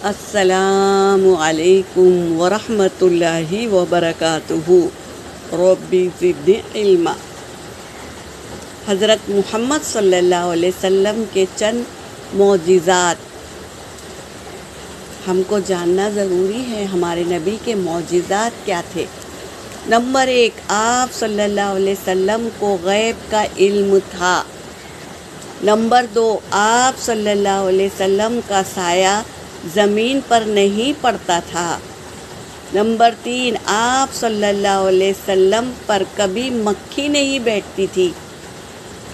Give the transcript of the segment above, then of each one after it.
السلام علیکم ورحمۃ اللہ وبرکاتہ۔ ربی زدنی علما۔ حضرت محمد صلی اللہ علیہ وسلم کے چند معجزات ہم کو جاننا ضروری ہے۔ ہمارے نبی کے معجزات کیا تھے؟ نمبر 1، آپ صلی اللہ علیہ وسلم کو غیب کا علم تھا۔ نمبر 2، آپ صلی اللہ علیہ وسلم کا سایہ زمین پر نہیں پڑتا تھا۔ نمبر 3، آپ صلی اللہ علیہ وسلم پر کبھی مکھی نہیں بیٹھتی تھی۔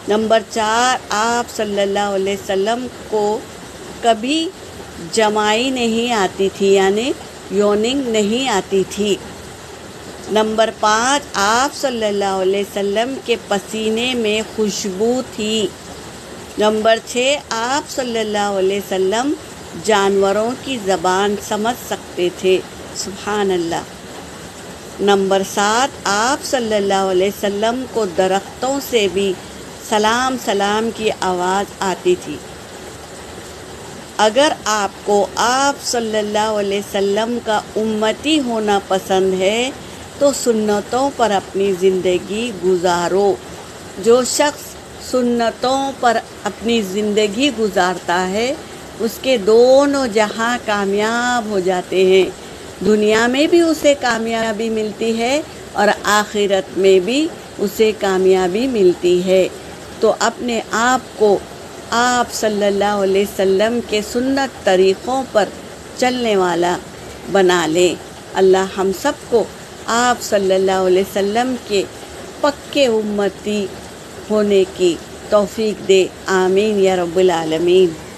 نمبر 4، آپ صلی اللہ علیہ وسلم کو کبھی جمائی نہیں آتی تھی، یعنی یوننگ نہیں آتی تھی۔ نمبر 5، آپ صلی اللہ علیہ وسلم کے پسینے میں خوشبو تھی۔ نمبر 6، آپ صلی اللہ علیہ وسلم جانوروں کی زبان سمجھ سکتے تھے۔ سبحان اللہ۔ نمبر 7، آپ صلی اللہ علیہ وسلم کو درختوں سے بھی سلام سلام کی آواز آتی تھی۔ اگر آپ کو آپ صلی اللہ علیہ وسلم کا امتی ہونا پسند ہے تو سنتوں پر اپنی زندگی گزارو۔ جو شخص سنتوں پر اپنی زندگی گزارتا ہے اس کے دونوں جہاں کامیاب ہو جاتے ہیں۔ دنیا میں بھی اسے کامیابی ملتی ہے اور آخرت میں بھی اسے کامیابی ملتی ہے۔ تو اپنے آپ کو آپ صلی اللہ علیہ وسلم کے سنت طریقوں پر چلنے والا بنا لیں۔ اللہ ہم سب کو آپ صلی اللہ علیہ وسلم کے پکے امتی ہونے کی توفیق دے۔ آمین یا رب العالمین۔